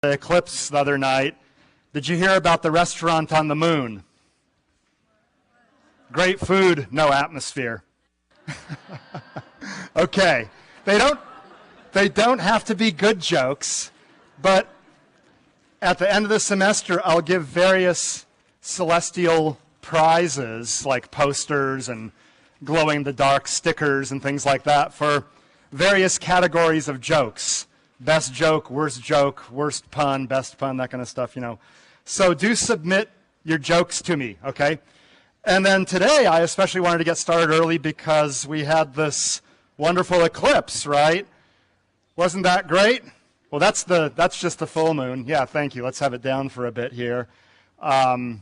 the eclipse the other night. Did you hear about the restaurant on the moon? Great food, no atmosphere. Okay, they don't have to be good jokes, but at the end of the semester, I'll give various celestial prizes like posters and glow-in-the-dark stickers and things like that for various categories of jokes. Best joke, worst pun, best pun, that kind of stuff, you know. So do submit your jokes to me, okay? And then today, I especially wanted to get started early because we had this wonderful eclipse, right? Wasn't that great? Well, that's just the full moon. Yeah, thank you. Let's have it down for a bit here. A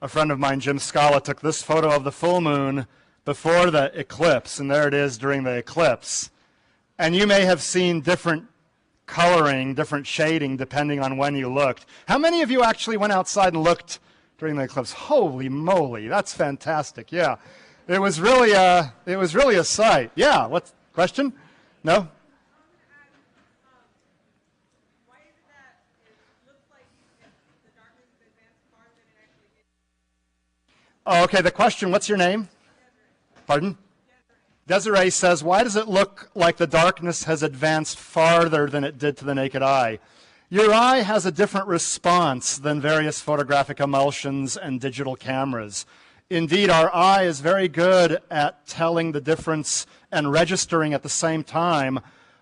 friend of mine, Jim Scala, took this photo of the full moon before the eclipse, and there it is during the eclipse. And you may have seen different coloring, different shading, depending on when you looked. How many of you actually went outside and looked during the eclipse? Holy moly, that's fantastic. Yeah, it was really a sight. Yeah, what question? No? Oh, okay, the question, what's your name? Pardon? Desiree says, why does it look like the darkness has advanced farther than it did to the naked eye? Your eye has a different response than various photographic emulsions and digital cameras. Indeed, our eye is very good at telling the difference and registering at the same time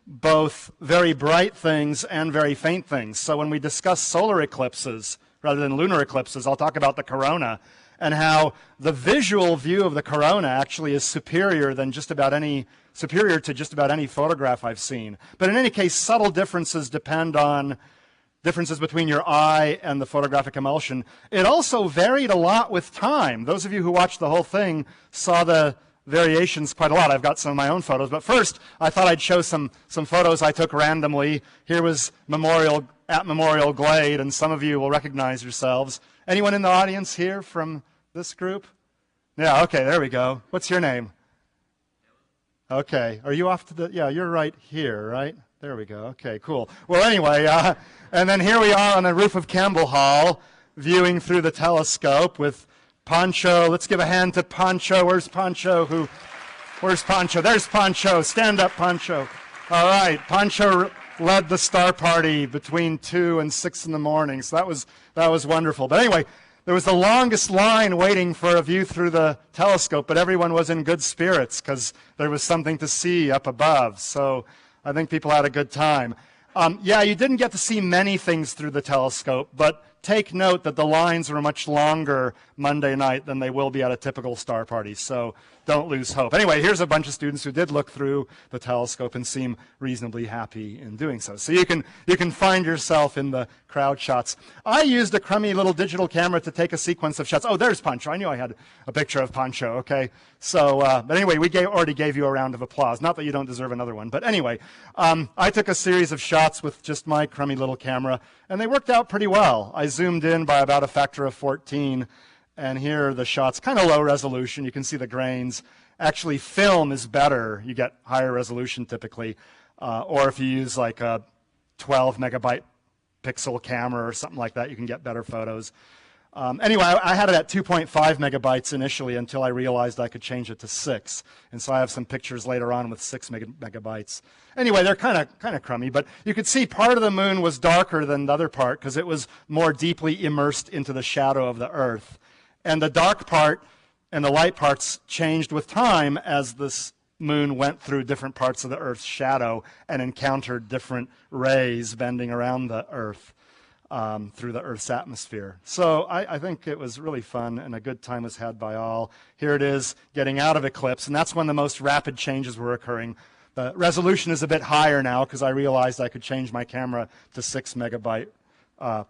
both very bright things and very faint things. So when we discuss solar eclipses rather than lunar eclipses, I'll talk about the corona and how the visual view of the corona actually is superior to just about any photograph I've seen. But in any case, subtle differences depend on differences between your eye and the photographic emulsion. It also varied a lot with time. Those of you who watched the whole thing saw the variations quite a lot. I've got some of my own photos. But first, I thought I'd show some photos I took randomly. Here was at Memorial Glade, and some of you will recognize yourselves. Anyone in the audience here from this group? Yeah, okay, there we go. What's your name? Okay, are you off to the, yeah, you're right here, right? There we go, okay, cool. Well, anyway, and then here we are on the roof of Campbell Hall, viewing through the telescope with Pancho. Let's give a hand to Pancho. Where's Pancho? Where's Pancho? There's Pancho. Stand up, Pancho. All right, Pancho led the star party between 2 and 6 in the morning, so that was wonderful. But anyway, there was the longest line waiting for a view through the telescope, but everyone was in good spirits because there was something to see up above. So I think people had a good time. Yeah, you didn't get to see many things through the telescope, but take note that the lines were much longer Monday night than they will be at a typical star party, so don't lose hope. Anyway, here's a bunch of students who did look through the telescope and seem reasonably happy in doing so. So you can find yourself in the crowd shots. I used a crummy little digital camera to take a sequence of shots. Oh, there's Pancho. I knew I had a picture of Pancho, okay? So, but anyway, we already gave you a round of applause. Not that you don't deserve another one, but anyway, I took a series of shots with just my crummy little camera, and they worked out pretty well. I zoomed in by about a factor of 14, and here are the shots, kind of low resolution. You can see the grains. Actually, film is better. You get higher resolution typically. Or if you use like a 12 megabyte pixel camera or something like that, you can get better photos. Anyway, I had it at 2.5 megabytes initially until I realized I could change it to 6. And so I have some pictures later on with 6 megabytes. Anyway, they're kind of crummy, but you could see part of the moon was darker than the other part because it was more deeply immersed into the shadow of the Earth. And the dark part and the light parts changed with time as this moon went through different parts of the Earth's shadow and encountered different rays bending around the Earth through the Earth's atmosphere. So I think it was really fun, and a good time was had by all. Here it is getting out of eclipse, and that's when the most rapid changes were occurring. The resolution is a bit higher now because I realized I could change my camera to 6 bytes of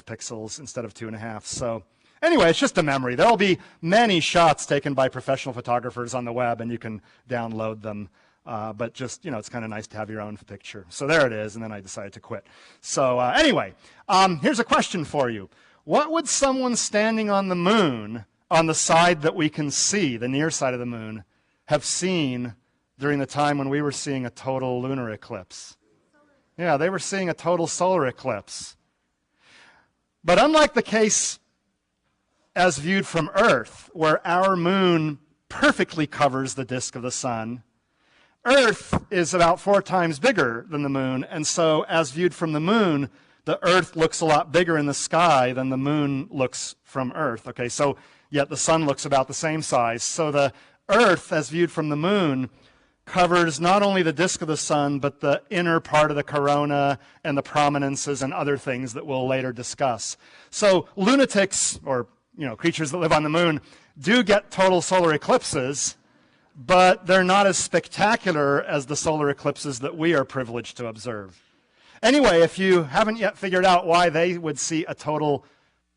pixels instead of 2.5. So anyway, it's just a memory. There will be many shots taken by professional photographers on the web, and you can download them. But just, you know, it's kind of nice to have your own picture. So there it is, and then I decided to quit. So anyway, here's a question for you. What would someone standing on the moon, on the side that we can see, the near side of the moon, have seen during the time when we were seeing a total lunar eclipse? Yeah, they were seeing a total solar eclipse. But unlike the case as viewed from Earth, where our moon perfectly covers the disk of the sun, Earth is about 4 times bigger than the moon, and so as viewed from the moon, the Earth looks a lot bigger in the sky than the moon looks from Earth. Okay, so yet the sun looks about the same size. So the Earth, as viewed from the moon, covers not only the disk of the sun, but the inner part of the corona and the prominences and other things that we'll later discuss. So lunatics, or creatures that live on the moon, do get total solar eclipses, but they're not as spectacular as the solar eclipses that we are privileged to observe. Anyway, if you haven't yet figured out why they would see a total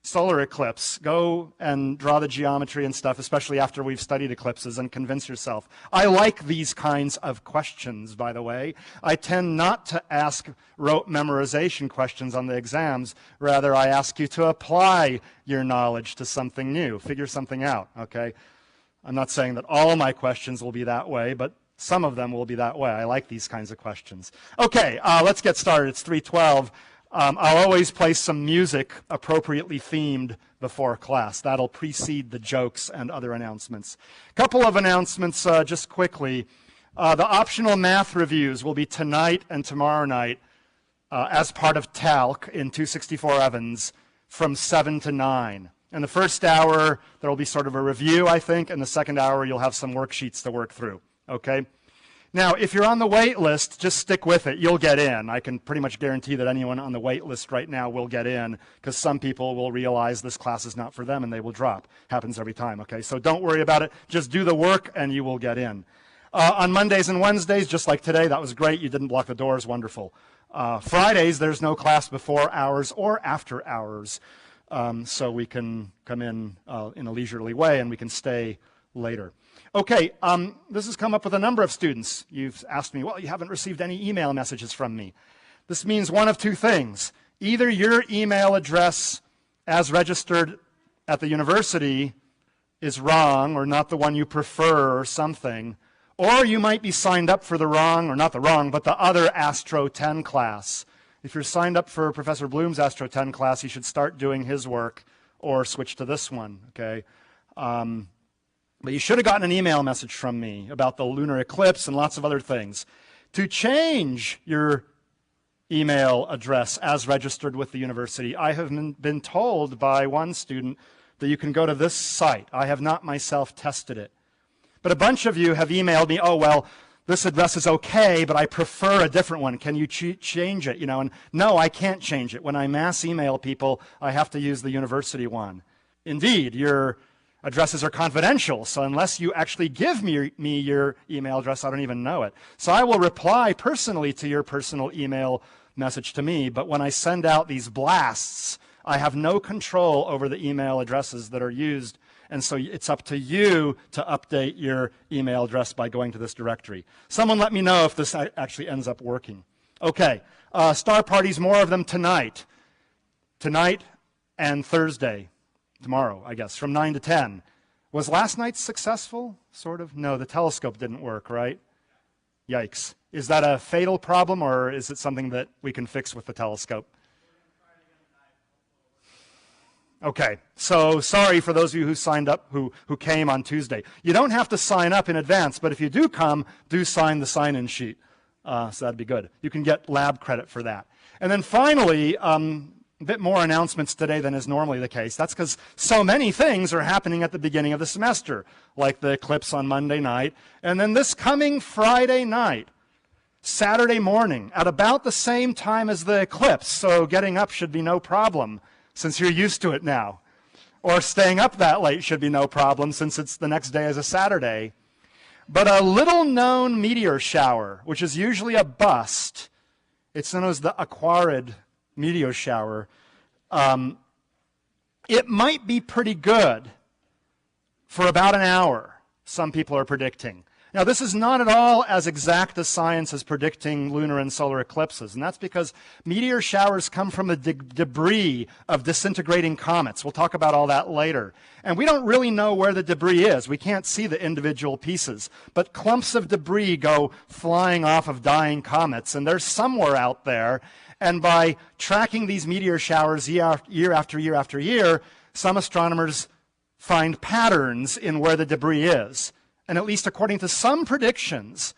solar eclipse, go and draw the geometry and stuff, especially after we've studied eclipses, and convince yourself. I like these kinds of questions, by the way. I tend not to ask rote memorization questions on the exams. Rather, I ask you to apply your knowledge to something new, figure something out, okay? I'm not saying that all my questions will be that way, but some of them will be that way. I like these kinds of questions. Okay, let's get started. It's 3:12. I'll always play some music appropriately themed before class. That'll precede the jokes and other announcements. A couple of announcements just quickly. The optional math reviews will be tonight and tomorrow night as part of TALC in 264 Evans from 7 to 9. In the first hour, there will be sort of a review, I think. In the second hour, you'll have some worksheets to work through. Okay? Now, if you're on the wait list, just stick with it. You'll get in. I can pretty much guarantee that anyone on the wait list right now will get in, because some people will realize this class is not for them and they will drop. Happens every time, okay? So don't worry about it. Just do the work and you will get in. On Mondays and Wednesdays, just like today, that was great. You didn't block the doors. Wonderful. Fridays, there's no class before hours or after hours, so we can come in a leisurely way and we can stay later. Okay, this has come up with a number of students. You've asked me, well, you haven't received any email messages from me. This means one of two things. Either your email address as registered at the university is wrong or not the one you prefer or something, or you might be signed up for the wrong, or not the wrong, but the other Astro 10 class. If you're signed up for Professor Bloom's Astro 10 class, you should start doing his work or switch to this one, okay? But you should have gotten an email message from me about the lunar eclipse and lots of other things. To change your email address as registered with the university, I have been told by one student that you can go to this site. I have not myself tested it. But a bunch of you have emailed me, oh, well, this address is okay, but I prefer a different one. Can you change it? And no, I can't change it. When I mass email people, I have to use the university one. Indeed, your addresses are confidential, so unless you actually give me your email address, I don't even know it. So I will reply personally to your personal email message to me, but when I send out these blasts, I have no control over the email addresses that are used, and so it's up to you to update your email address by going to this directory. Someone let me know if this actually ends up working. Okay, star parties, more of them tonight. Tonight and Thursday. Tomorrow, I guess, from 9 to 10. Was last night successful? Sort of? No, the telescope didn't work, right? Yikes. Is that a fatal problem, or is it something that we can fix with the telescope? Okay, so sorry for those of you who signed up, who came on Tuesday. You don't have to sign up in advance, but if you do come, do sign the sign-in sheet. So that'd be good. You can get lab credit for that. And then finally, a bit more announcements today than is normally the case. That's because so many things are happening at the beginning of the semester, like the eclipse on Monday night, and then this coming Friday night, Saturday morning, at about the same time as the eclipse, so getting up should be no problem, since you're used to it now. Or staying up that late should be no problem, since it's the next day is a Saturday. But a little-known meteor shower, which is usually a bust, it's known as the Aquarid meteor shower, it might be pretty good for about an hour, some people are predicting. Now, this is not at all as exact as science as predicting lunar and solar eclipses, and that's because meteor showers come from the debris of disintegrating comets. We'll talk about all that later. And we don't really know where the debris is. We can't see the individual pieces, but clumps of debris go flying off of dying comets, and they're somewhere out there. And by tracking these meteor showers year after year after year, some astronomers find patterns in where the debris is. And at least according to some predictions,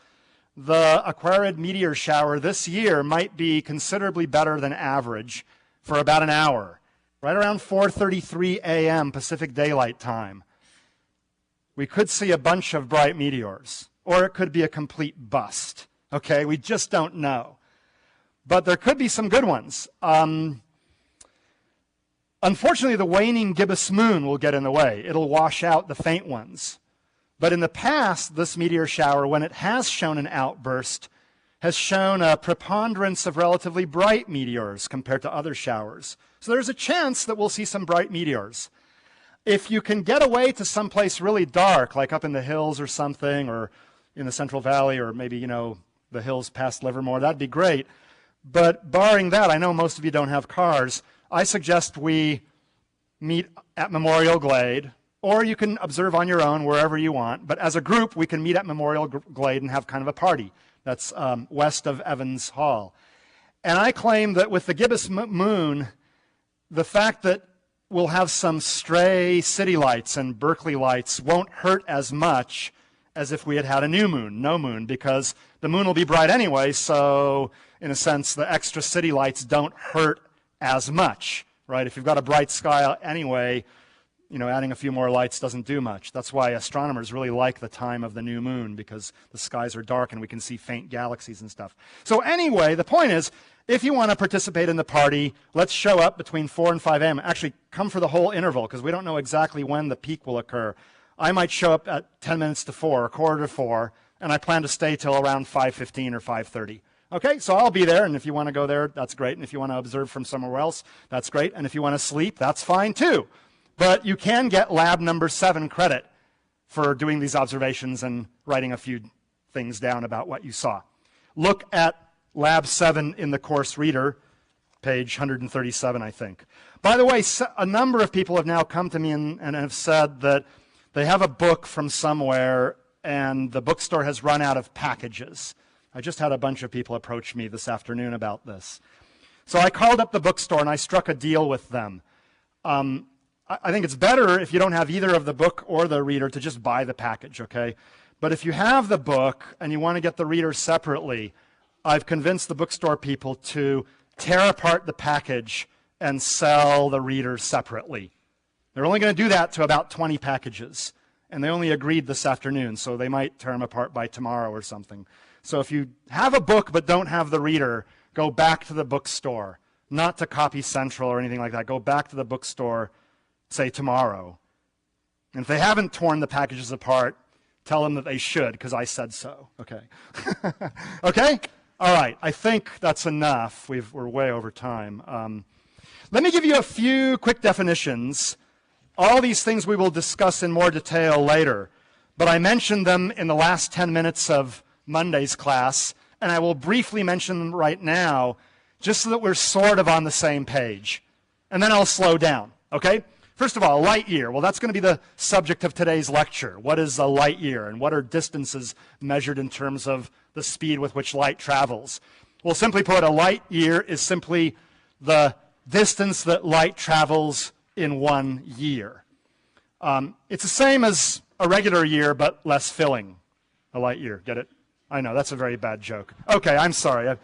the Aquarid meteor shower this year might be considerably better than average for about an hour, right around 4:33 a.m. Pacific Daylight Time. We could see a bunch of bright meteors, or it could be a complete bust. Okay, we just don't know. But there could be some good ones. Unfortunately, the waning gibbous moon will get in the way. It'll wash out the faint ones. But in the past, this meteor shower, when it has shown an outburst, has shown a preponderance of relatively bright meteors compared to other showers. So there's a chance that we'll see some bright meteors. If you can get away to someplace really dark, like up in the hills or something, or in the Central Valley, or maybe, the hills past Livermore, that'd be great. But barring that, I know most of you don't have cars, I suggest we meet at Memorial Glade, or you can observe on your own wherever you want. But as a group, we can meet at Memorial Glade and have kind of a party. That's west of Evans Hall. And I claim that with the gibbous moon, the fact that we'll have some stray city lights and Berkeley lights won't hurt as much as if we had had a new moon, no moon, because the moon will be bright anyway, so in a sense, the extra city lights don't hurt as much, right? If you've got a bright sky anyway, adding a few more lights doesn't do much. That's why astronomers really like the time of the new moon, because the skies are dark and we can see faint galaxies and stuff. So anyway, the point is, if you want to participate in the party, let's show up between 4 and 5 a.m. Actually, come for the whole interval, because we don't know exactly when the peak will occur. I might show up at 10 minutes to 4, or quarter to 4, and I plan to stay till around 5:15 or 5:30. Okay, so I'll be there, and if you want to go there, that's great. And if you want to observe from somewhere else, that's great. And if you want to sleep, that's fine too. But you can get lab number 7 credit for doing these observations and writing a few things down about what you saw. Look at lab 7 in the course reader, page 137, I think. By the way, a number of people have now come to me and have said that they have a book from somewhere and the bookstore has run out of packages. I just had a bunch of people approach me this afternoon about this. So I called up the bookstore and I struck a deal with them. I think it's better if you don't have either of the book or the reader to just buy the package, okay? But if you have the book and you want to get the reader separately, I've convinced the bookstore people to tear apart the package and sell the reader separately. They're only going to do that to about 20 packages. And they only agreed this afternoon, so they might tear them apart by tomorrow or something. So if you have a book but don't have the reader, go back to the bookstore. Not to Copy Central or anything like that. Go back to the bookstore, say tomorrow. And if they haven't torn the packages apart, tell them that they should, because I said so. Okay? Okay? All right. I think that's enough. We're way over time. Let me give you a few quick definitions. All these things we will discuss in more detail later, but I mentioned them in the last 10 minutes of Monday's class, and I will briefly mention them right now, just so that we're sort of on the same page. And then I'll slow down, okay? First of all, light year. Well, that's going to be the subject of today's lecture. What is a light year, and what are distances measured in terms of the speed with which light travels? Well, simply put, a light year is simply the distance that light travels in 1 year. It's the same as a regular year, but less filling. A light year, get it? I know, that's a very bad joke. Okay, I'm sorry.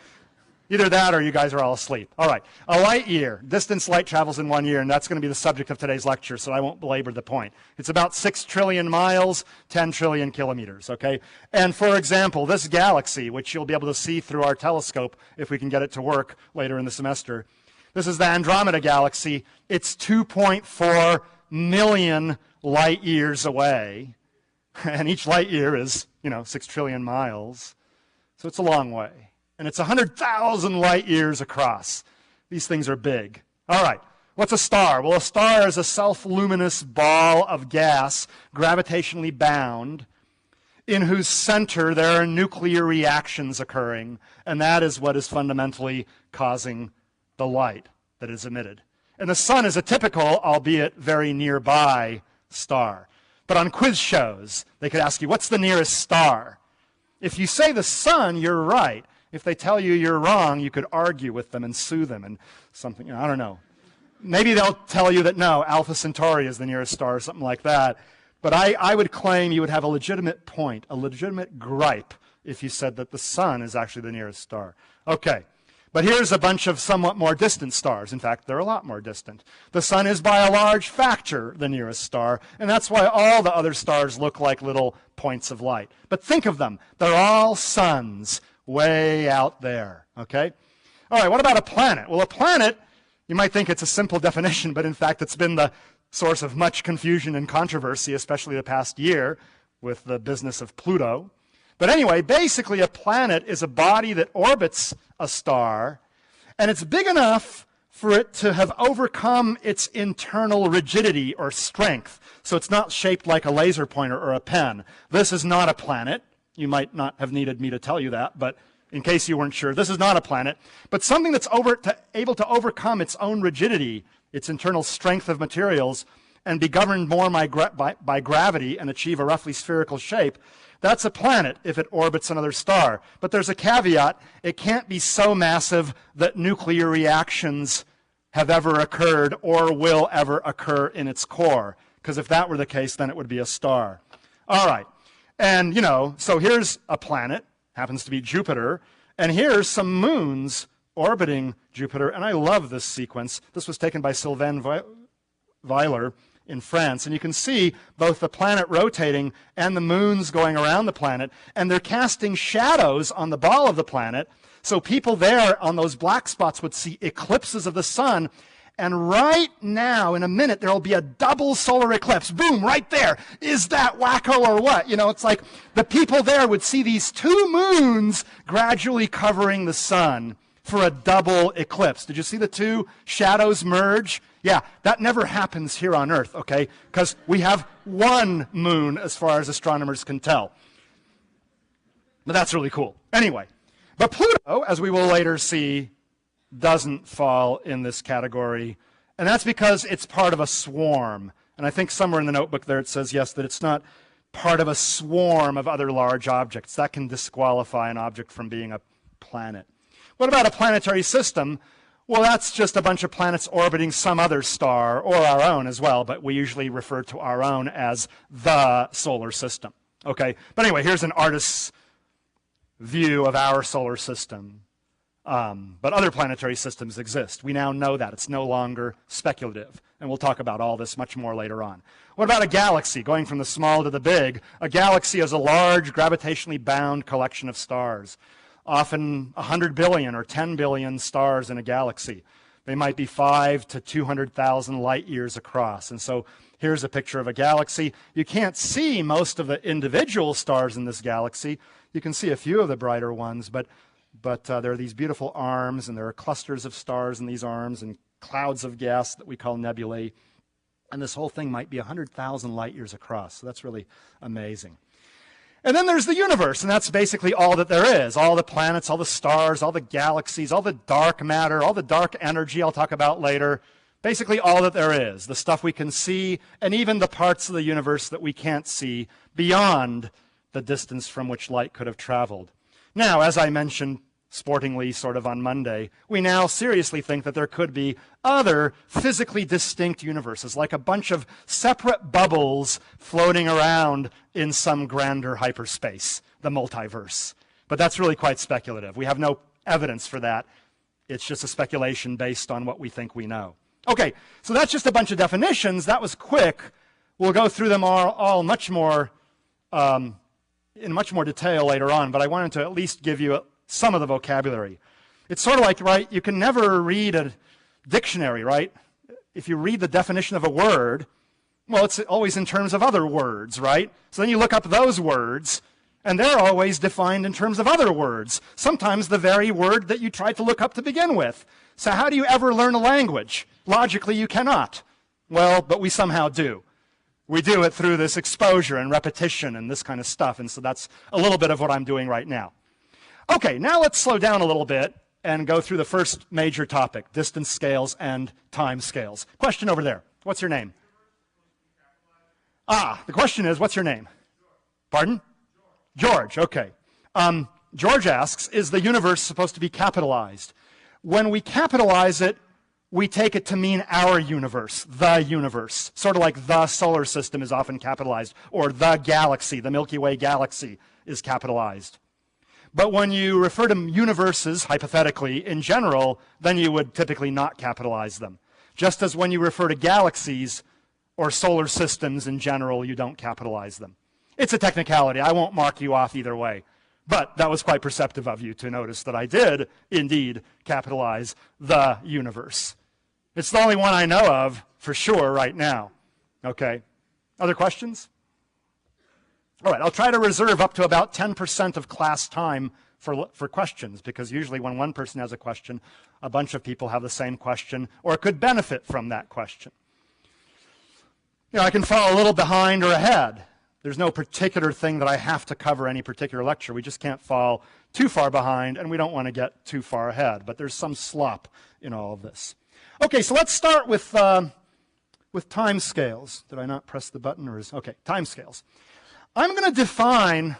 Either that or you guys are all asleep. All right, a light year, distance light travels in 1 year, and that's going to be the subject of today's lecture, so I won't belabor the point. It's about 6 trillion miles, 10 trillion kilometers, okay? And for example, this galaxy, which you'll be able to see through our telescope if we can get it to work later in the semester, this is the Andromeda galaxy. It's 2.4 million light years away, and each light year is, 6 trillion miles, so it's a long way. And it's 100,000 light years across. These things are big. All right, what's a star? Well, a star is a self-luminous ball of gas, gravitationally bound. in whose center there are nuclear reactions occurring, and that is what is fundamentally causing the light that is emitted. And the sun is a typical, albeit very nearby, star. But on quiz shows, they could ask you, what's the nearest star? If you say the sun, you're right. If they tell you you're wrong, you could argue with them and sue them and something, I don't know. Maybe they'll tell you that no, Alpha Centauri is the nearest star or something like that. But I would claim you would have a legitimate point, a legitimate gripe, if you said that the sun is actually the nearest star. Okay, but here's a bunch of somewhat more distant stars. In fact, they're a lot more distant. The sun is by a large factor the nearest star, and that's why all the other stars look like little points of light. But think of them. They're all suns way out there, okay? All right, what about a planet? Well, a planet, you might think it's a simple definition, but in fact it's been the source of much confusion and controversy, especially the past year with the business of Pluto. But anyway, basically a planet is a body that orbits a star, and it's big enough for it to have overcome its internal rigidity or strength. So it's not shaped like a laser pointer or a pen. This is not a planet. You might not have needed me to tell you that, but in case you weren't sure, this is not a planet, but something that's able to overcome its own rigidity, its internal strength of materials, and be governed more by gravity and achieve a roughly spherical shape. That's a planet if it orbits another star. But there's a caveat. It can't be so massive that nuclear reactions have ever occurred or will ever occur in its core. Because if that were the case, then it would be a star. All right. And, so here's a planet, happens to be Jupiter, and here's some moons orbiting Jupiter, and I love this sequence. This was taken by Sylvain Weiler in France, and you can see both the planet rotating and the moons going around the planet, and they're casting shadows on the ball of the planet, so people there on those black spots would see eclipses of the sun. And right now, in a minute, there will be a double solar eclipse. Boom, right there. Is that wacko or what? It's like the people there would see these two moons gradually covering the sun for a double eclipse. Did you see the two shadows merge? Yeah, that never happens here on Earth, okay? Because we have one moon as far as astronomers can tell. But that's really cool. Anyway, but Pluto, as we will later see, doesn't fall in this category, and that's because it's part of a swarm. And I think somewhere in the notebook there it says, yes, that it's not part of a swarm of other large objects. That can disqualify an object from being a planet. What about a planetary system? Well, that's just a bunch of planets orbiting some other star, or our own as well, but we usually refer to our own as the solar system. Okay, but anyway, here's an artist's view of our solar system. But other planetary systems exist. We now know that. It's no longer speculative. And we'll talk about all this much more later on. What about a galaxy? Going from the small to the big, a galaxy is a large, gravitationally bound collection of stars. Often 100 billion or 10 billion stars in a galaxy. They might be 5 to 200,000 light years across. And so here's a picture of a galaxy. You can't see most of the individual stars in this galaxy. You can see a few of the brighter ones, but there are these beautiful arms, and there are clusters of stars in these arms and clouds of gas that we call nebulae. And this whole thing might be 100,000 light years across. So that's really amazing. And then there's the universe, and that's basically all that there is. All the planets, all the stars, all the galaxies, all the dark matter, all the dark energy I'll talk about later. Basically all that there is, the stuff we can see, and even the parts of the universe that we can't see beyond the distance from which light could have traveled. Now, as I mentioned sportingly sort of on Monday, we now seriously think that there could be other physically distinct universes, like a bunch of separate bubbles floating around in some grander hyperspace, the multiverse. But that's really quite speculative. We have no evidence for that. It's just a speculation based on what we think we know. Okay, so that's just a bunch of definitions. That was quick. We'll go through them all much more in much more detail later on, but I wanted to at least give you some of the vocabulary. It's sort of like, right, you can never read a dictionary, right? If you read the definition of a word, well, it's always in terms of other words, right? So then you look up those words, and they're always defined in terms of other words, sometimes the very word that you tried to look up to begin with. So how do you ever learn a language? Logically, you cannot. Well, but we somehow do. We do it through this exposure and repetition and this kind of stuff, and so that's a little bit of what I'm doing right now. Okay, now let's slow down a little bit and go through the first major topic, distance scales and time scales. Question over there. What's your name? The question is, what's your name? Pardon? George, okay. George asks, is the universe supposed to be capitalized? When we capitalize it, we take it to mean our universe, the universe. Sort of like the solar system is often capitalized, or the galaxy, the Milky Way galaxy is capitalized. But when you refer to universes, hypothetically, in general, then you would typically not capitalize them. Just as when you refer to galaxies or solar systems in general, you don't capitalize them. It's a technicality. I won't mark you off either way. But that was quite perceptive of you to notice that I did indeed capitalize the universe. It's the only one I know of for sure right now. Okay. Other questions? All right, I'll try to reserve up to about 10% of class time for questions, because usually when one person has a question, a bunch of people have the same question or could benefit from that question. You know, I can fall a little behind or ahead. There's no particular thing that I have to cover any particular lecture. We just can't fall too far behind, and we don't want to get too far ahead. But there's some slop in all of this. Okay, so let's start with time scales. Did I not press the button? Okay, time scales. I'm going to define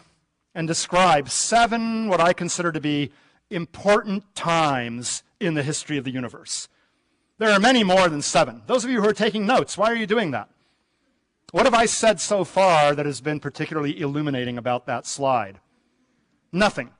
and describe 7 what I consider to be important times in the history of the universe. There are many more than 7. Those of you who are taking notes, why are you doing that? What have I said so far that has been particularly illuminating about that slide? Nothing.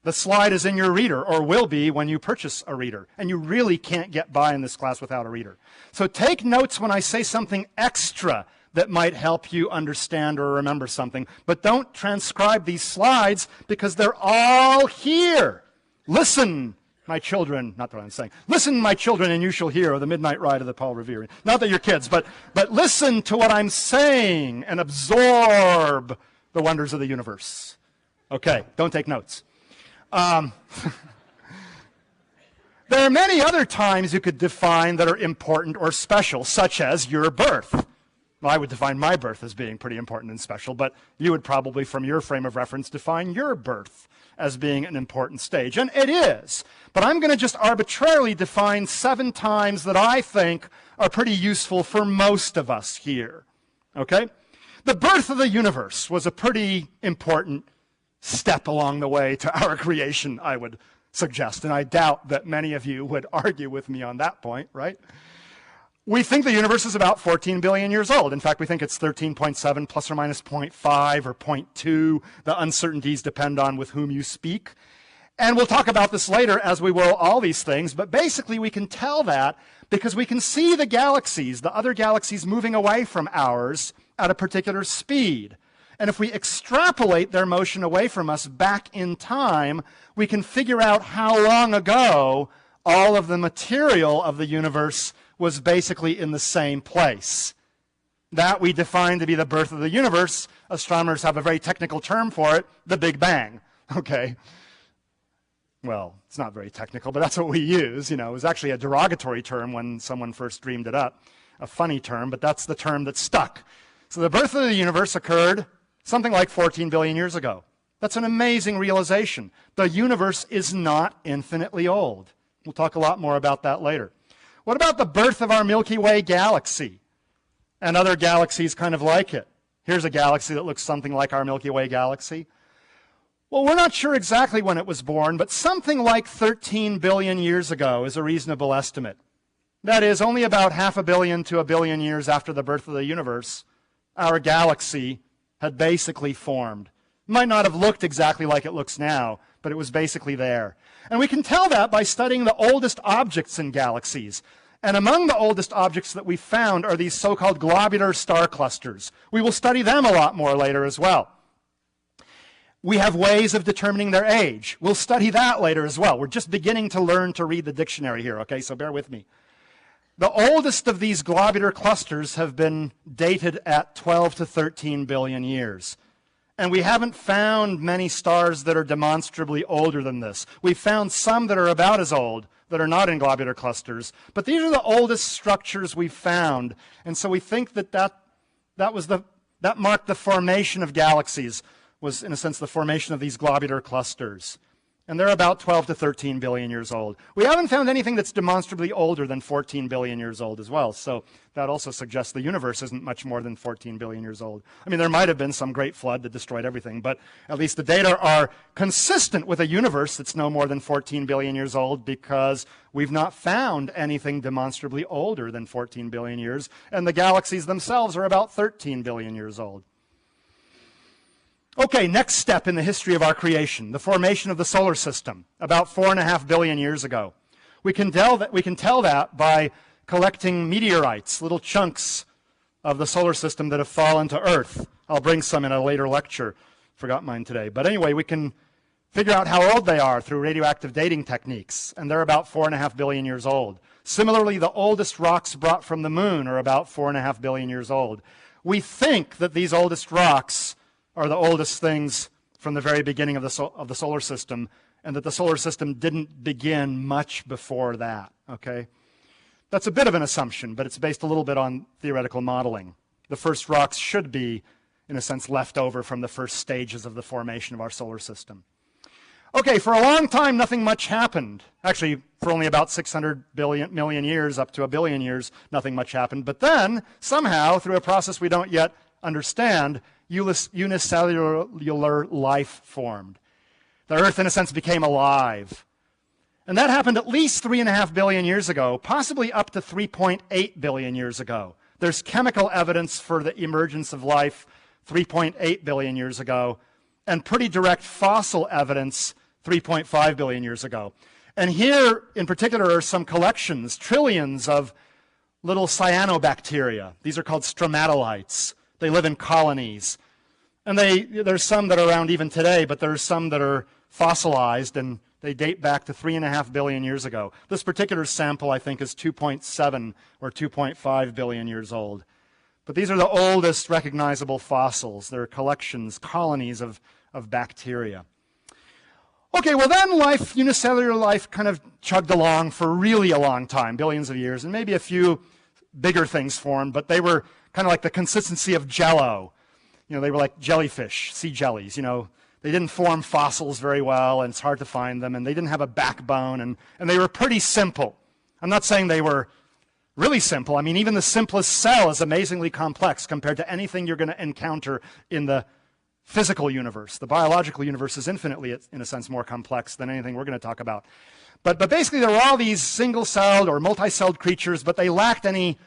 The slide is in your reader, or will be when you purchase a reader. And you really can't get by in this class without a reader. So take notes when I say something extra that might help you understand or remember something. But don't transcribe these slides, because they're all here. Listen, my children, not that I'm saying, listen, my children, and you shall hear of the midnight ride of the Paul Revere. Not that you're kids, but listen to what I'm saying and absorb the wonders of the universe. Okay, don't take notes. There are many other times you could define that are important or special, such as your birth. Well, I would define my birth as being pretty important and special, but you would probably, from your frame of reference, define your birth as being an important stage. And it is. But I'm going to just arbitrarily define 7 times that I think are pretty useful for most of us here. Okay? The birth of the universe was a pretty important step along the way to our creation, I would suggest. And I doubt that many of you would argue with me on that point, right? We think the universe is about 14 billion years old. In fact, we think it's 13.7 plus or minus 0.5 or 0.2. The uncertainties depend on with whom you speak. And we'll talk about this later, as we will all these things. But basically, we can tell that because we can see the galaxies, the other galaxies moving away from ours at a particular speed. And if we extrapolate their motion away from us back in time, we can figure out how long ago all of the material of the universe was basically in the same place. That we define to be the birth of the universe. Astronomers have a very technical term for it, the Big Bang. Okay. Well, it's not very technical, but that's what we use. You know, it was actually a derogatory term when someone first dreamed it up. A funny term, but that's the term that stuck. So the birth of the universe occurred something like 14 billion years ago. That's an amazing realization. The universe is not infinitely old. We'll talk a lot more about that later. What about the birth of our Milky Way galaxy and other galaxies kind of like it? Here's a galaxy that looks something like our Milky Way galaxy. Well, we're not sure exactly when it was born, but something like 13 billion years ago is a reasonable estimate. That is, only about 500 million to 1 billion years after the birth of the universe, our galaxy had basically formed. It might not have looked exactly like it looks now, but it was basically there. And we can tell that by studying the oldest objects in galaxies. And among the oldest objects that we found are these so-called globular star clusters. We will study them a lot more later as well. We have ways of determining their age. We'll study that later as well. We're just beginning to learn to read the dictionary here, okay? So bear with me. The oldest of these globular clusters have been dated at 12 to 13 billion years. And we haven't found many stars that are demonstrably older than this. We've found some that are about as old, that are not in globular clusters. But these are the oldest structures we've found. And so we think that that marked the formation of galaxies, was in a sense the formation of these globular clusters. And they're about 12 to 13 billion years old. We haven't found anything that's demonstrably older than 14 billion years old as well. So that also suggests the universe isn't much more than 14 billion years old. I mean, there might have been some great flood that destroyed everything, but at least the data are consistent with a universe that's no more than 14 billion years old, because we've not found anything demonstrably older than 14 billion years, and the galaxies themselves are about 13 billion years old. Okay, next step in the history of our creation, the formation of the solar system, about 4.5 billion years ago. We can tell that by collecting meteorites, little chunks of the solar system that have fallen to Earth. I'll bring some in a later lecture. Forgot mine today. But anyway, we can figure out how old they are through radioactive dating techniques, and they're about 4.5 billion years old. Similarly, the oldest rocks brought from the moon are about 4.5 billion years old. We think that these oldest rocks are the oldest things from the very beginning of the solar system, and that the solar system didn't begin much before that, okay? That's a bit of an assumption, but it's based a little bit on theoretical modeling. The first rocks should be, in a sense, left over from the first stages of the formation of our solar system. Okay, for a long time, nothing much happened. Actually, for only about 600 million years, up to 1 billion years, nothing much happened. But then, somehow, through a process we don't yet understand, unicellular life formed. The Earth, in a sense, became alive. And that happened at least 3.5 billion years ago, possibly up to 3.8 billion years ago. There's chemical evidence for the emergence of life 3.8 billion years ago, and pretty direct fossil evidence 3.5 billion years ago. And here, in particular, are some collections, trillions of little cyanobacteria. These are called stromatolites. They live in colonies. And there's some that are around even today, but there's some that are fossilized, and they date back to 3.5 billion years ago. This particular sample, I think, is 2.7 or 2.5 billion years old. But these are the oldest recognizable fossils. They're collections, colonies of bacteria. Okay, well then life, unicellular life, kind of chugged along for really a long time, billions of years, and maybe a few bigger things formed, but they were kind of like the consistency of Jell-O. You know, they were like jellyfish, sea jellies, you know. They didn't form fossils very well, and it's hard to find them, and they didn't have a backbone, and they were pretty simple. I'm not saying they were really simple. I mean, even the simplest cell is amazingly complex compared to anything you're going to encounter in the physical universe. The biological universe is infinitely, in a sense, more complex than anything we're going to talk about. But basically, there were all these single-celled or multi-celled creatures, but they lacked any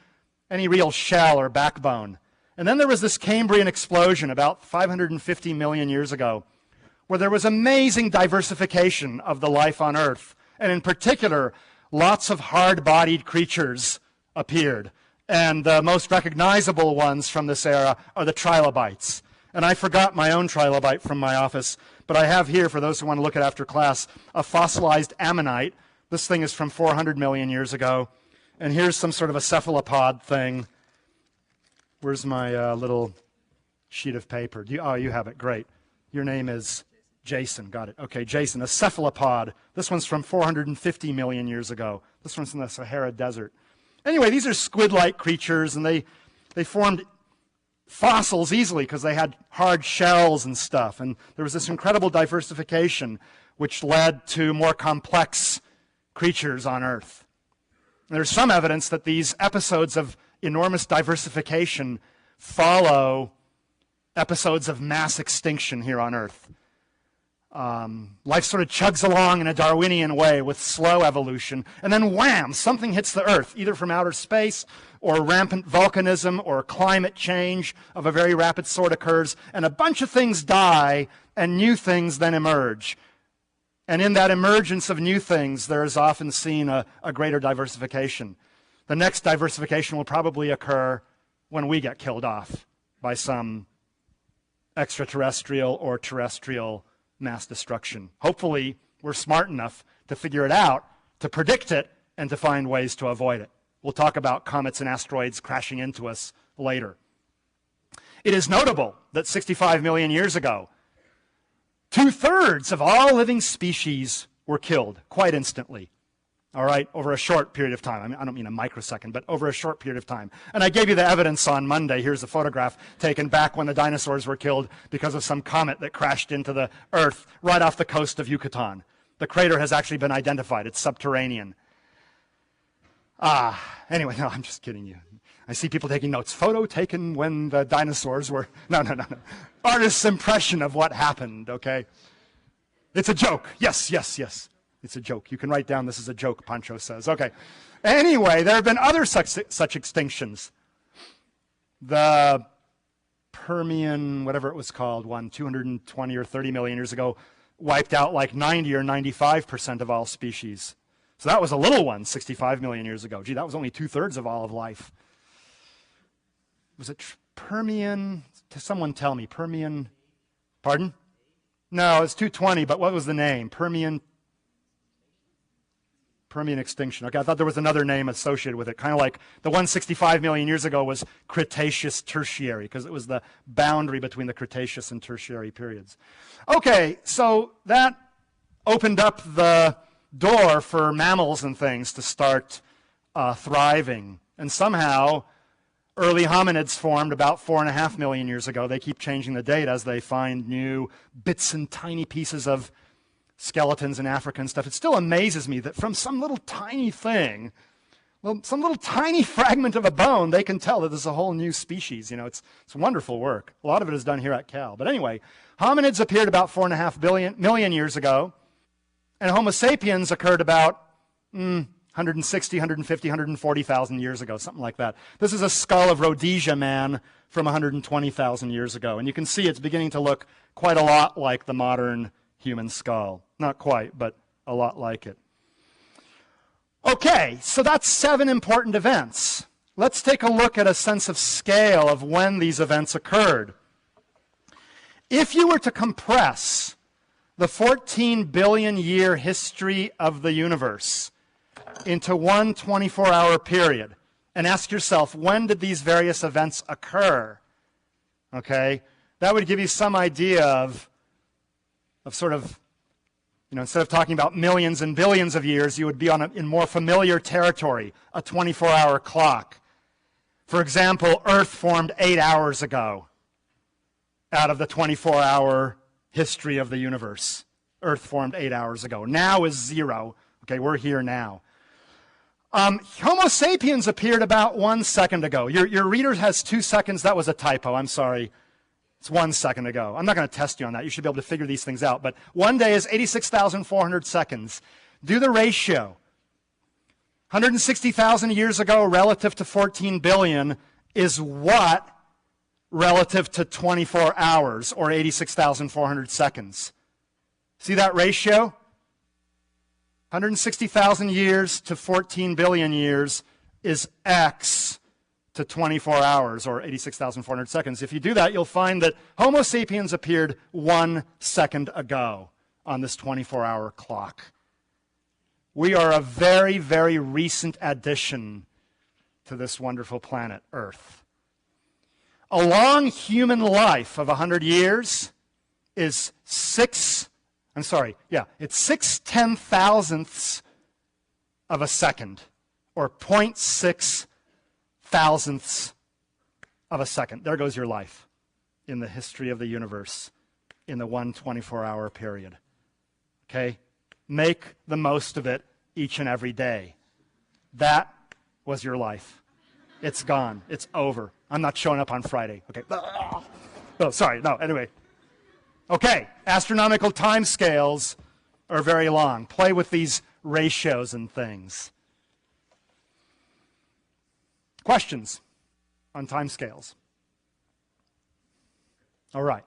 real shell or backbone. And then there was this Cambrian explosion about 550 million years ago, where there was amazing diversification of the life on Earth. And in particular, lots of hard-bodied creatures appeared. And the most recognizable ones from this era are the trilobites. And I forgot my own trilobite from my office, but I have here, for those who want to look at after class, a fossilized ammonite. This thing is from 400 million years ago. And here's some sort of a cephalopod thing. Where's my little sheet of paper? Oh, you have it. Great. Your name is Jason. Got it. Okay, Jason, a cephalopod. This one's from 450 million years ago. This one's in the Sahara Desert. Anyway, these are squid-like creatures, and they formed fossils easily because they had hard shells and stuff. And there was this incredible diversification which led to more complex creatures on Earth. And there's some evidence that these episodes of enormous diversification follow episodes of mass extinction here on Earth. Life sort of chugs along in a Darwinian way with slow evolution, and then wham, something hits the Earth, either from outer space or rampant volcanism or climate change of a very rapid sort occurs, and a bunch of things die and new things then emerge. And in that emergence of new things, there is often seen a greater diversification. The next diversification will probably occur when we get killed off by some extraterrestrial or terrestrial mass destruction. Hopefully, we're smart enough to figure it out, to predict it, and to find ways to avoid it. We'll talk about comets and asteroids crashing into us later. It is notable that 65 million years ago, 2/3 of all living species were killed quite instantly. all right, over a short period of time. I mean, I don't mean a microsecond, but over a short period of time. And I gave you the evidence on Monday. Here's a photograph taken back when the dinosaurs were killed because of some comet that crashed into the Earth right off the coast of Yucatan. The crater has actually been identified. It's subterranean. Anyway, no, I'm just kidding you. I see people taking notes. Photo taken when the dinosaurs were... No. Artist's impression of what happened, okay? It's a joke. Yes. It's a joke. You can write down this is a joke, Pancho says. Okay. Anyway, there have been other such extinctions. The Permian, whatever it was called, 220 or 30 million years ago, wiped out like 90 or 95% of all species. So that was a little one 65 million years ago. Gee, that was only 2/3 of all of life. Was it Permian? Someone tell me. Permian? Pardon? No, it's 220, but what was the name? Permian extinction. Okay, I thought there was another name associated with it, kind of like the 165 million years ago was Cretaceous Tertiary, because it was the boundary between the Cretaceous and Tertiary periods. Okay, so that opened up the door for mammals and things to start thriving. And somehow, early hominids formed about 4.5 million years ago. They keep changing the date as they find new bits and tiny pieces of skeletons in Africa and stuff. It still amazes me that from some little tiny thing, well, some little tiny fragment of a bone, they can tell that there's a whole new species. You know, it's wonderful work. A lot of it is done here at Cal. But anyway, hominids appeared about 4.5 million years ago, and Homo sapiens occurred about 160, 150, 140,000 years ago, something like that. This is a skull of Rhodesia man from 120,000 years ago, and you can see it's beginning to look quite a lot like the modern human skull. Not quite, but a lot like it. Okay, so that's 7 important events. Let's take a look at a sense of scale of when these events occurred. If you were to compress the 14 billion year history of the universe into one 24-hour period and ask yourself, when did these various events occur? Okay, that would give you some idea of sort of, you know, instead of talking about millions and billions of years, you would be in more familiar territory, a 24-hour clock. For example, Earth formed 8 hours ago out of the 24-hour history of the universe. Earth formed 8 hours ago. Now is 0. Okay, we're here now. Homo sapiens appeared about 1 second ago. Your reader has 2 seconds. That was a typo. I'm sorry. It's 1 second ago. I'm not going to test you on that. You should be able to figure these things out. But 1 day is 86,400 seconds. Do the ratio. 160,000 years ago relative to 14 billion is what relative to 24 hours or 86,400 seconds? See that ratio? 160,000 years to 14 billion years is X to 24 hours, or 86,400 seconds. If you do that, you'll find that Homo sapiens appeared 1 second ago on this 24-hour clock. We are a very, very recent addition to this wonderful planet, Earth. A long human life of 100 years is 6 10,000ths of a second, or 0.6 thousandths of a second. There goes your life in the history of the universe in the 1 24-hour period. Okay? Make the most of it each and every day. That was your life. It's gone. It's over. I'm not showing up on Friday. Okay. Oh, sorry. No, anyway. Okay. Astronomical time scales are very long. Play with these ratios and things. Questions on timescales? All right.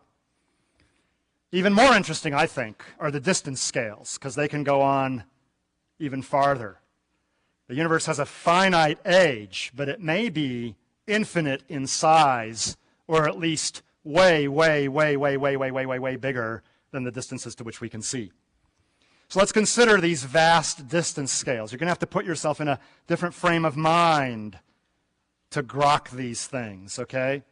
Even more interesting, I think, are the distance scales, because they can go on even farther. The universe has a finite age, but it may be infinite in size, or at least way, way, way, way, way, way, way, way, way bigger than the distances to which we can see. So let's consider these vast distance scales. You're going to have to put yourself in a different frame of mind to grok these things, okay?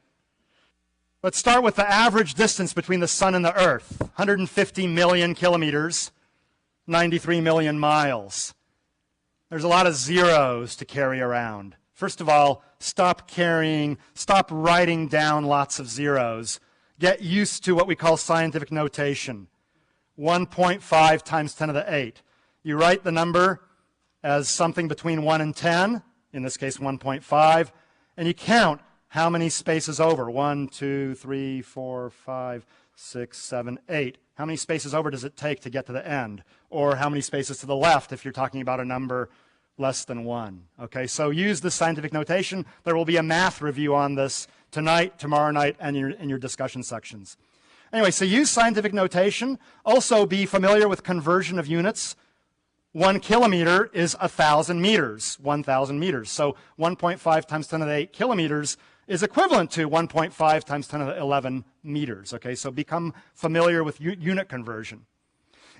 Let's start with the average distance between the sun and the earth, 150 million kilometers, 93 million miles. There's a lot of zeros to carry around. First of all, stop writing down lots of zeros. Get used to what we call scientific notation. 1.5 times 10 to the 8. You write the number as something between 1 and 10, in this case 1.5, and you count how many spaces over. 1, 2, 3, 4, 5, 6, 7, 8. How many spaces over does it take to get to the end? Or how many spaces to the left if you're talking about a number less than 1. Okay, so use the scientific notation. There will be a math review on this tonight, tomorrow night, and in your discussion sections. Anyway, so use scientific notation. Also be familiar with conversion of units. 1 kilometer is 1,000 meters, 1,000 meters. So 1.5 times 10 to the 8 kilometers is equivalent to 1.5 times 10 to the 11 meters. Okay, so become familiar with unit conversion.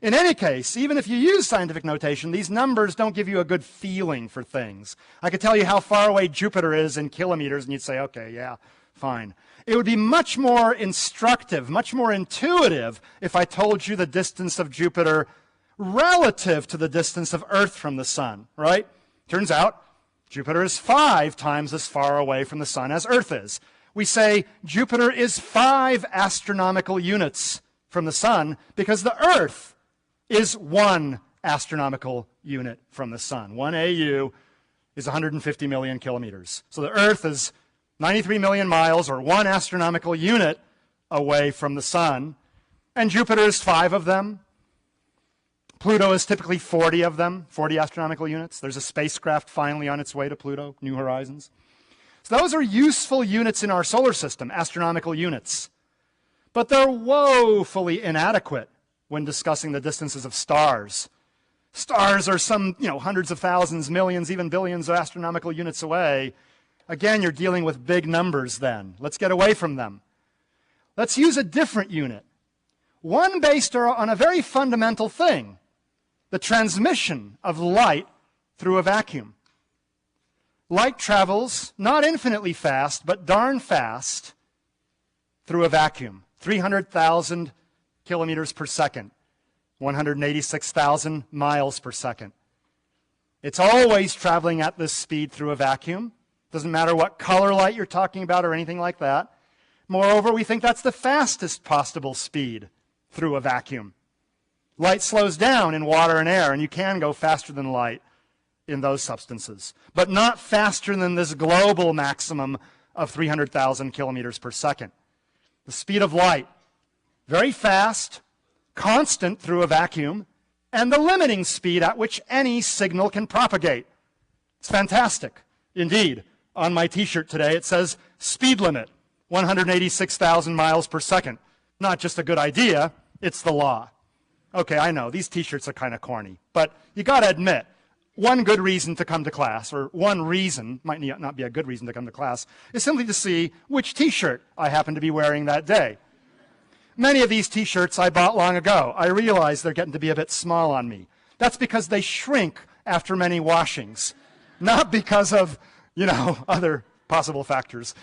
In any case, even if you use scientific notation, these numbers don't give you a good feeling for things. I could tell you how far away Jupiter is in kilometers, and you'd say, okay, yeah, fine. It would be much more instructive, much more intuitive if I told you the distance of Jupiter relative to the distance of Earth from the sun, right? Turns out Jupiter is 5 times as far away from the sun as Earth is. We say Jupiter is 5 astronomical units from the sun because the Earth is 1 astronomical unit from the sun. 1 AU is 150 million kilometers. So the Earth is 93 million miles, or 1 astronomical unit, away from the sun. And Jupiter is 5 of them. Pluto is typically 40 of them, 40 astronomical units. There's a spacecraft finally on its way to Pluto, New Horizons. So those are useful units in our solar system, astronomical units. But they're woefully inadequate when discussing the distances of stars. Stars are some, hundreds of thousands, millions, even billions of astronomical units away. Again, you're dealing with big numbers then. Let's get away from them. Let's use a different unit. One based on a very fundamental thing, the transmission of light through a vacuum. Light travels not infinitely fast, but darn fast through a vacuum. 300,000 kilometers per second, 186,000 miles per second. It's always traveling at this speed through a vacuum. Doesn't matter what color light you're talking about or anything like that. Moreover, we think that's the fastest possible speed through a vacuum. Light slows down in water and air, and you can go faster than light in those substances, but not faster than this global maximum of 300,000 kilometers per second. The speed of light, very fast, constant through a vacuum, and the limiting speed at which any signal can propagate. It's fantastic. Indeed, on my t-shirt today it says speed limit, 186,000 miles per second. Not just a good idea, it's the law. Okay, I know, these t-shirts are kind of corny, but you got to admit, one good reason to come to class, or one reason, might not be a good reason to come to class, is simply to see which t-shirt I happen to be wearing that day. Many of these t-shirts I bought long ago. I realize they're getting to be a bit small on me. That's because they shrink after many washings, not because of, other possible factors.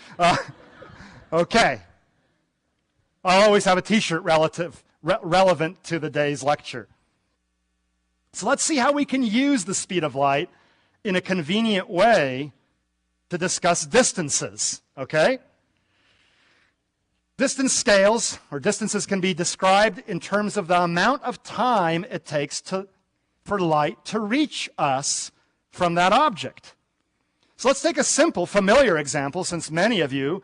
Okay. I'll always have a t-shirt relevant to the day's lecture. So let's see how we can use the speed of light in a convenient way to discuss distances, okay? Distance scales, or distances, can be described in terms of the amount of time it takes for light to reach us from that object. So let's take a simple, familiar example, since many of you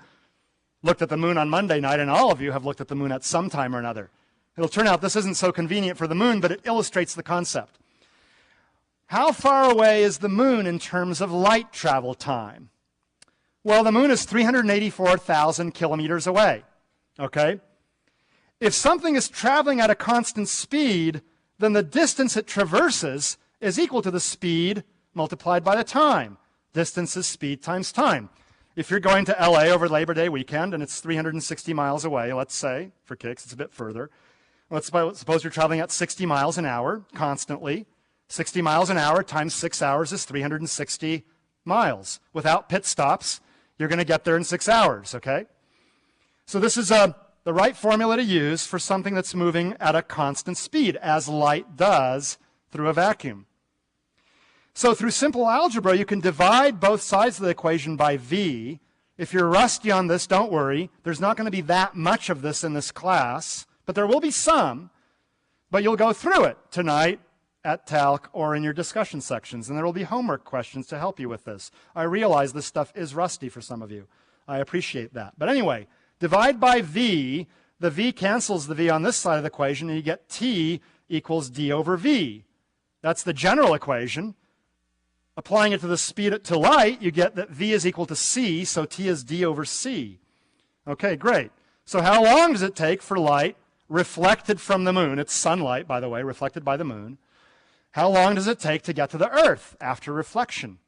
looked at the moon on Monday night, and all of you have looked at the moon at some time or another. It'll turn out this isn't so convenient for the moon, but it illustrates the concept. How far away is the moon in terms of light travel time? Well, the moon is 384,000 kilometers away. Okay? If something is traveling at a constant speed, then the distance it traverses is equal to the speed multiplied by the time. Distance is speed times time. If you're going to LA over Labor Day weekend and it's 360 miles away, let's say, for kicks, it's a bit further. Let's suppose you're traveling at 60 miles an hour constantly. 60 miles an hour times 6 hours is 360 miles. Without pit stops, you're going to get there in 6 hours, okay? So this is the right formula to use for something that's moving at a constant speed, as light does through a vacuum. So through simple algebra, you can divide both sides of the equation by v. If you're rusty on this, don't worry. There's not going to be that much of this in this class, but there will be some. But you'll go through it tonight at Talc or in your discussion sections, and there will be homework questions to help you with this. I realize this stuff is rusty for some of you. I appreciate that. But anyway, divide by v. The v cancels the v on this side of the equation, and you get t equals d over v. That's the general equation. Applying it to the speed to light, you get that v is equal to c, so t is d over c. Okay, great. So how long does it take for light reflected from the moon? It's sunlight, by the way, reflected by the moon. How long does it take to get to the Earth after reflection?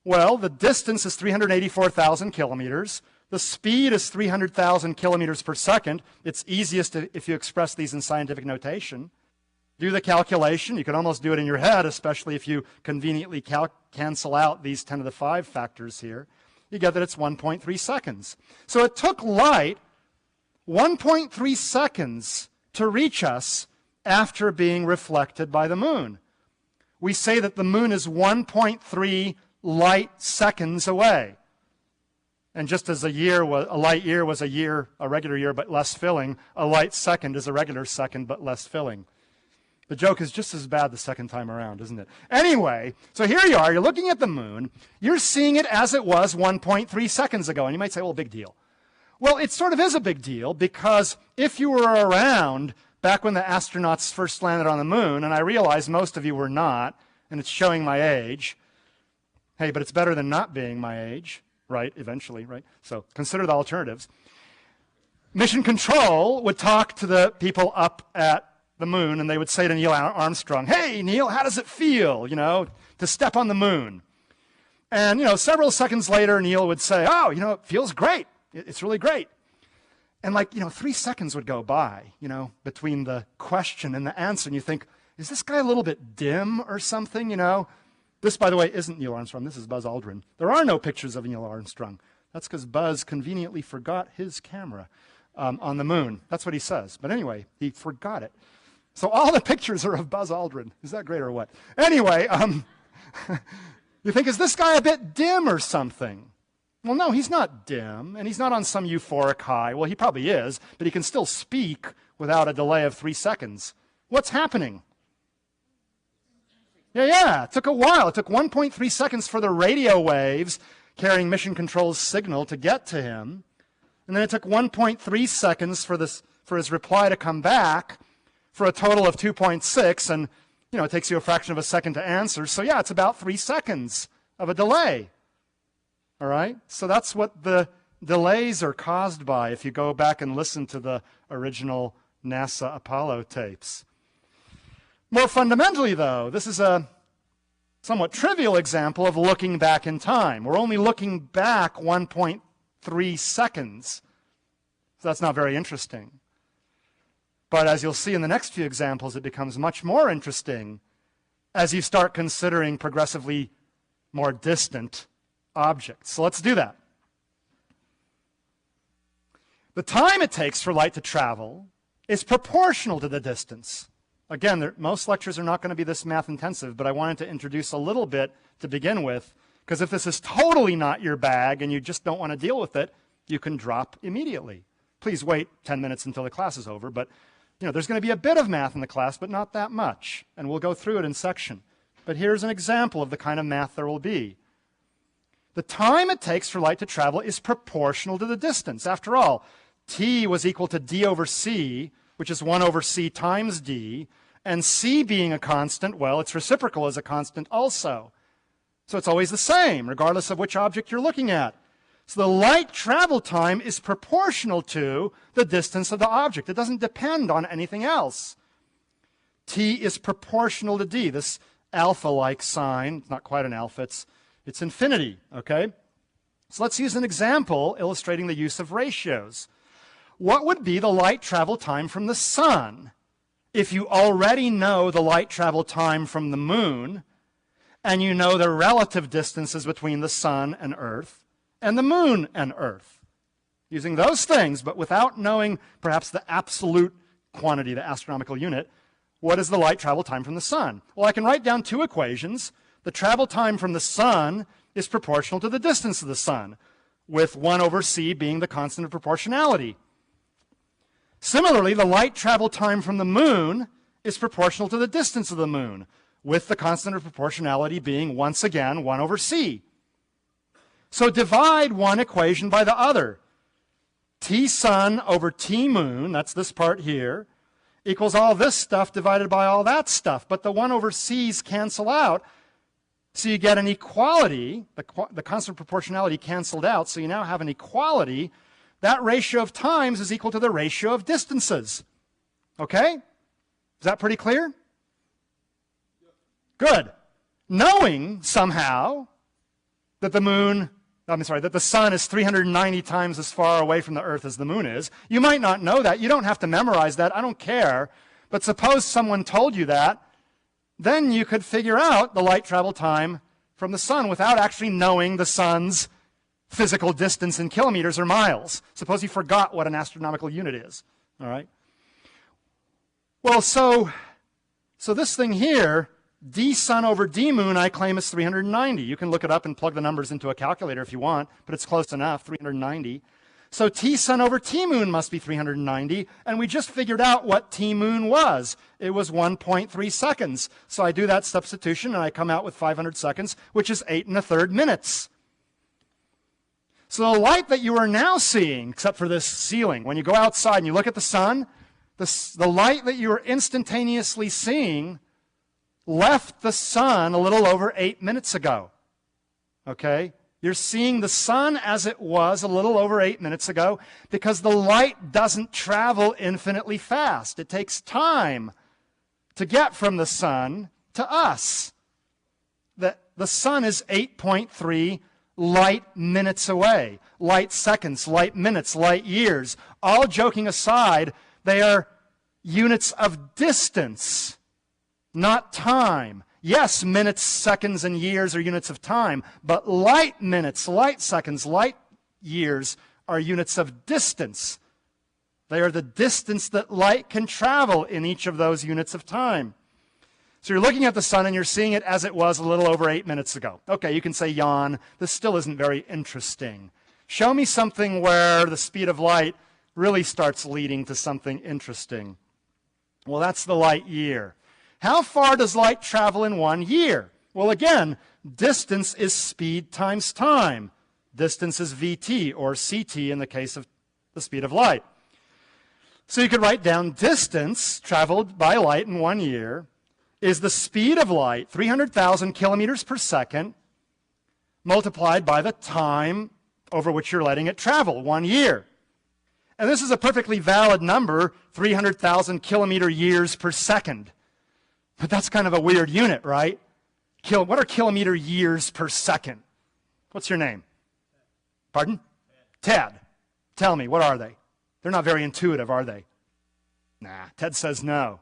Well, the distance is 384,000 kilometers. The speed is 300,000 kilometers per second. It's easiest if you express these in scientific notation. Do the calculation. You can almost do it in your head, especially if you conveniently cancel out these 10 to the 5 factors here. You get that it's 1.3 seconds. So it took light 1.3 seconds to reach us after being reflected by the moon. We say that the moon is 1.3 light seconds away. And just as a light year was a regular year but less filling, a light second is a regular second but less filling. The joke is just as bad the second time around, isn't it? Anyway, so here you are, you're looking at the moon, you're seeing it as it was 1.3 seconds ago, and you might say, well, big deal. Well, it sort of is a big deal, because if you were around back when the astronauts first landed on the moon, and I realize most of you were not, and it's showing my age, hey, but it's better than not being my age, right, eventually, right? So consider the alternatives. Mission Control would talk to the people up at the moon, and they would say to Neil Armstrong, hey, Neil, how does it feel, to step on the moon? And, several seconds later, Neil would say, oh, it feels great. It's really great. And 3 seconds would go by, between the question and the answer, and you think, is this guy a little bit dim or something, This, by the way, isn't Neil Armstrong. This is Buzz Aldrin. There are no pictures of Neil Armstrong. That's because Buzz conveniently forgot his camera on the moon. That's what he says. But anyway, he forgot it. So all the pictures are of Buzz Aldrin. Is that great or what? Anyway, you think, is this guy a bit dim or something? Well, no, he's not dim, and he's not on some euphoric high. Well, he probably is, but he can still speak without a delay of 3 seconds. What's happening? Yeah, it took a while. It took 1.3 seconds for the radio waves carrying Mission Control's signal to get to him. And then it took 1.3 seconds for his reply to come back, for a total of 2.6, and it takes you a fraction of a second to answer. So yeah, it's about 3 seconds of a delay. All right? So that's what the delays are caused by if you go back and listen to the original NASA Apollo tapes. More fundamentally, though, this is a somewhat trivial example of looking back in time. We're only looking back 1.3 seconds. So that's not very interesting. But as you'll see in the next few examples, it becomes much more interesting as you start considering progressively more distant objects. So let's do that. The time it takes for light to travel is proportional to the distance. Again, most lectures are not going to be this math intensive, but I wanted to introduce a little bit to begin with, because if this is totally not your bag and you just don't want to deal with it, you can drop immediately. Please wait 10 minutes until the class is over, but there's going to be a bit of math in the class, but not that much, and we'll go through it in section. But here's an example of the kind of math there will be. The time it takes for light to travel is proportional to the distance. After all, t was equal to d over c, which is 1 over c times d, and c being a constant, well, its reciprocal is a constant also. So it's always the same, regardless of which object you're looking at. So the light travel time is proportional to the distance of the object. It doesn't depend on anything else. T is proportional to d, this alpha-like sign. It's not quite an alpha, it's infinity, okay? So let's use an example illustrating the use of ratios. What would be the light travel time from the sun if you already know the light travel time from the moon and you know the relative distances between the sun and Earth and the moon and Earth? Using those things, but without knowing perhaps the absolute quantity, the astronomical unit, what is the light travel time from the sun? Well, I can write down 2 equations. The travel time from the sun is proportional to the distance of the sun, with 1 over c being the constant of proportionality. Similarly, the light travel time from the moon is proportional to the distance of the moon, with the constant of proportionality being, once again, 1 over c. So divide one equation by the other. T sun over T moon, that's this part here, equals all this stuff divided by all that stuff. But the 1 over c's cancel out, so you get an equality. The constant proportionality canceled out, so you now have an equality. That ratio of times is equal to the ratio of distances. Okay? Is that pretty clear? Good. Knowing somehow that that the sun is 390 times as far away from the earth as the moon is. You might not know that. You don't have to memorize that. I don't care. But suppose someone told you that, then you could figure out the light travel time from the sun without actually knowing the sun's physical distance in kilometers or miles. Suppose you forgot what an astronomical unit is. All right? Well, so this thing here, d sun over d moon, I claim is 390. You can look it up and plug the numbers into a calculator if you want, but it's close enough, 390. So t sun over t moon must be 390, and we just figured out what t moon was. It was 1.3 seconds. So I do that substitution, and I come out with 500 seconds, which is 8 1/3 minutes. So the light that you are now seeing, except for this ceiling, when you go outside and you look at the sun, the light that you are instantaneously seeing left the sun a little over 8 minutes ago. Okay? You're seeing the sun as it was a little over 8 minutes ago because the light doesn't travel infinitely fast. It takes time to get from the sun to us. The sun is 8.3 light minutes away. Light seconds, light minutes, light years. All joking aside, they are units of distance, not time. Yes, minutes, seconds, and years are units of time, but light minutes, light seconds, light years are units of distance. They are the distance that light can travel in each of those units of time. So you're looking at the sun and you're seeing it as it was a little over 8 minutes ago. Okay, you can say yawn. This still isn't very interesting. Show me something where the speed of light really starts leading to something interesting. Well, that's the light year. How far does light travel in 1 year? Well, again, distance is speed times time. Distance is vt, or ct in the case of the speed of light. So you could write down distance traveled by light in 1 year is the speed of light, 300,000 kilometers per second, multiplied by the time over which you're letting it travel, 1 year. And this is a perfectly valid number, 300,000 kilometer years per second. But that's kind of a weird unit, right? What are kilometer years per second? What's your name? Pardon? Ted. Tell me, what are they? They're not very intuitive, are they? Nah, Ted says no.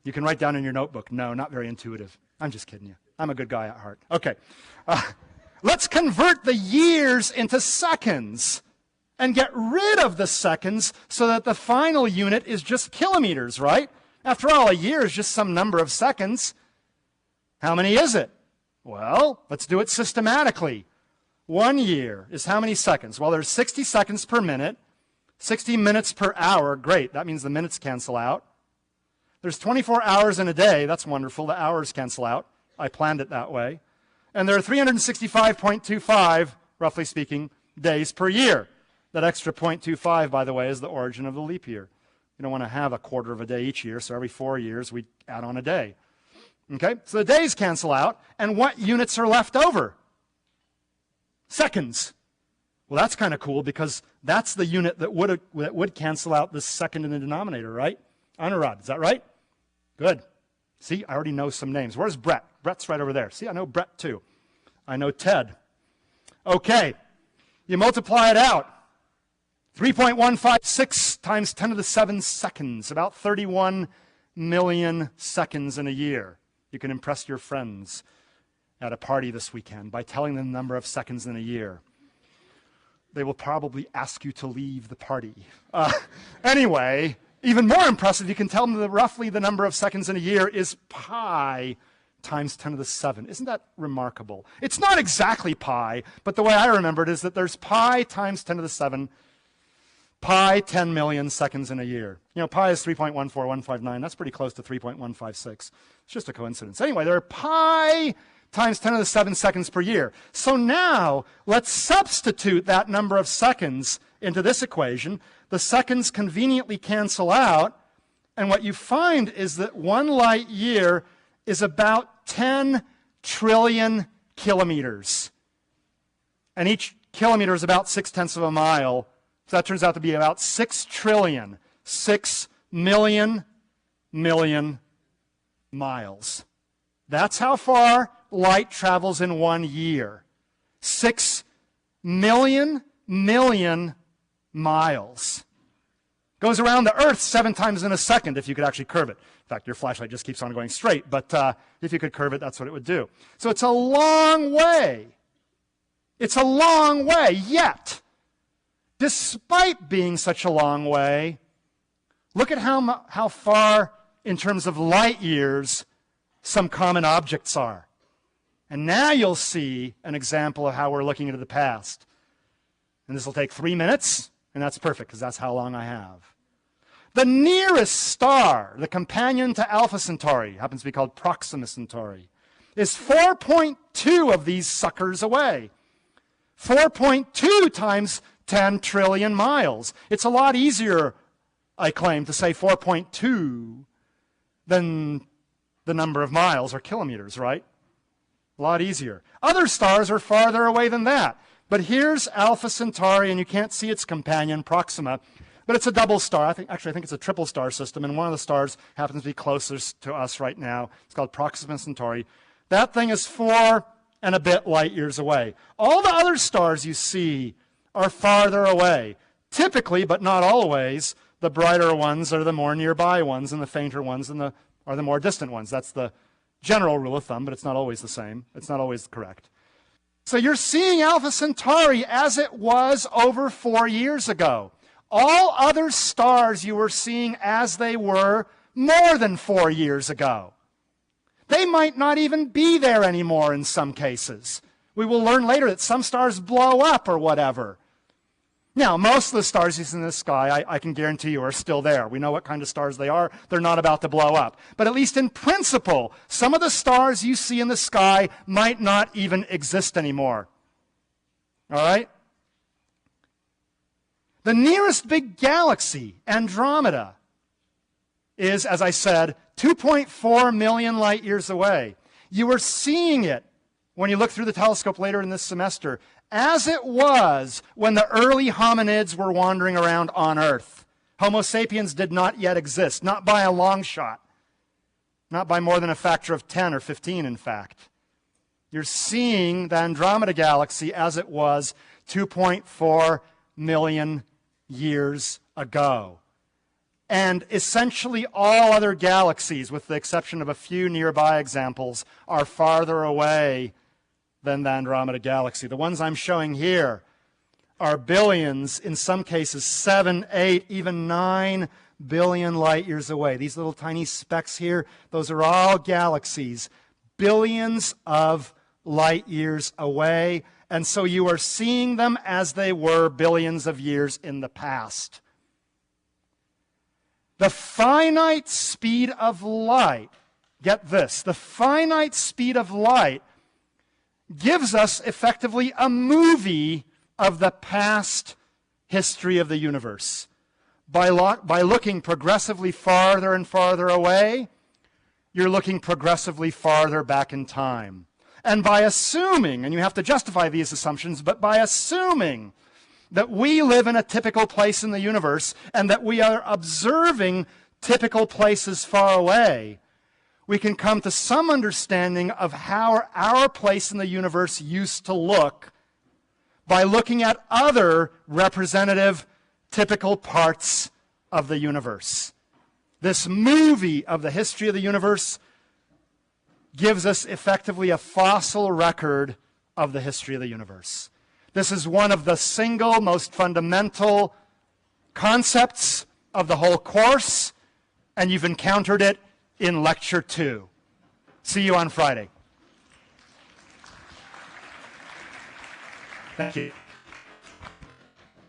You can write down in your notebook, no, not very intuitive. I'm just kidding you. I'm a good guy at heart. Okay. Let's convert the years into seconds and get rid of the seconds so that the final unit is just kilometers, right? After all, a year is just some number of seconds. How many is it? Well, let's do it systematically. 1 year is how many seconds? Well, there's 60 seconds per minute, 60 minutes per hour. Great, that means the minutes cancel out. There's 24 hours in a day. That's wonderful. The hours cancel out. I planned it that way. And there are 365.25, roughly speaking, days per year. That extra 0.25, by the way, is the origin of the leap year. You don't want to have a quarter of a day each year, so every 4 years we add on a day. Okay, so the days cancel out, and what units are left over? Seconds. Well, that's kind of cool because that's the unit that would cancel out the second in the denominator, right? Anurad, is that right? Good. See, I already know some names. Where's Brett? Brett's right over there. See, I know Brett too. I know Ted. Okay, you multiply it out. 3.156 times 10 to the 7 seconds, about 31 million seconds in a year. You can impress your friends at a party this weekend by telling them the number of seconds in a year. They will probably ask you to leave the party. Anyway, even more impressive, you can tell them that roughly the number of seconds in a year is pi times 10 to the 7. Isn't that remarkable? It's not exactly pi, but the way I remember it is that there's pi times 10 to the 7, pi 10 million seconds in a year. You know, pi is 3.14159. That's pretty close to 3.156. It's just a coincidence. Anyway, there are pi times 10 to the 7 seconds per year. So now, let's substitute that number of seconds into this equation. The seconds conveniently cancel out, and what you find is that 1 light year is about 10 trillion kilometers. And each kilometer is about 6/10 of a mile. So that turns out to be about 6 trillion, 6 million miles. That's how far light travels in 1 year. 6 million miles. Goes around the Earth 7 times in a second if you could actually curve it. In fact, your flashlight just keeps on going straight, but if you could curve it, that's what it would do. So it's a long way. It's a long way, yet, despite being such a long way, look at how far, in terms of light years, some common objects are. And now you'll see an example of how we're looking into the past. And this will take 3 minutes, and that's perfect, because that's how long I have. The nearest star, the companion to Alpha Centauri, happens to be called Proxima Centauri, is 4.2 of these suckers away. 4.2 times 10 trillion miles. It's a lot easier, I claim, to say 4.2 than the number of miles or kilometers, right? A lot easier. Other stars are farther away than that. But here's Alpha Centauri, and you can't see its companion, Proxima. But it's a double star. I think it's a triple star system, and one of the stars happens to be closest to us right now. It's called Proxima Centauri. That thing is 4 and a bit light years away. All the other stars you see are farther away. Typically, but not always, the brighter ones are the more nearby ones, and the fainter ones are the more distant ones. That's the general rule of thumb, but it's not always the same. It's not always correct. So you're seeing Alpha Centauri as it was over 4 years ago. All other stars you were seeing as they were more than 4 years ago. They might not even be there anymore in some cases. We will learn later that some stars blow up or whatever. Now, most of the stars you see in the sky, I can guarantee you, are still there. We know what kind of stars they are. They're not about to blow up. But at least in principle, some of the stars you see in the sky might not even exist anymore. All right? The nearest big galaxy, Andromeda, is, as I said, 2.4 million light years away. You are seeing it when you look through the telescope later in this semester, as it was when the early hominids were wandering around on Earth. Homo sapiens did not yet exist, not by a long shot, not by more than a factor of 10 or 15, in fact. You're seeing the Andromeda galaxy as it was 2.4 million years ago. And essentially all other galaxies, with the exception of a few nearby examples, are farther away than the Andromeda galaxy. The ones I'm showing here are billions, in some cases 7, 8, even 9 billion light years away. These little tiny specks here, those are all galaxies, billions of light years away. And so you are seeing them as they were billions of years in the past. The finite speed of light, get this, the finite speed of light gives us effectively a movie of the past history of the universe. By looking progressively farther and farther away, you're looking progressively farther back in time. And by assuming, and you have to justify these assumptions, but by assuming that we live in a typical place in the universe and that we are observing typical places far away, we can come to some understanding of how our place in the universe used to look by looking at other representative, typical parts of the universe. This movie of the history of the universe gives us effectively a fossil record of the history of the universe. This is one of the single most fundamental concepts of the whole course, and you've encountered it in Lecture 2. See you on Friday. Thank you.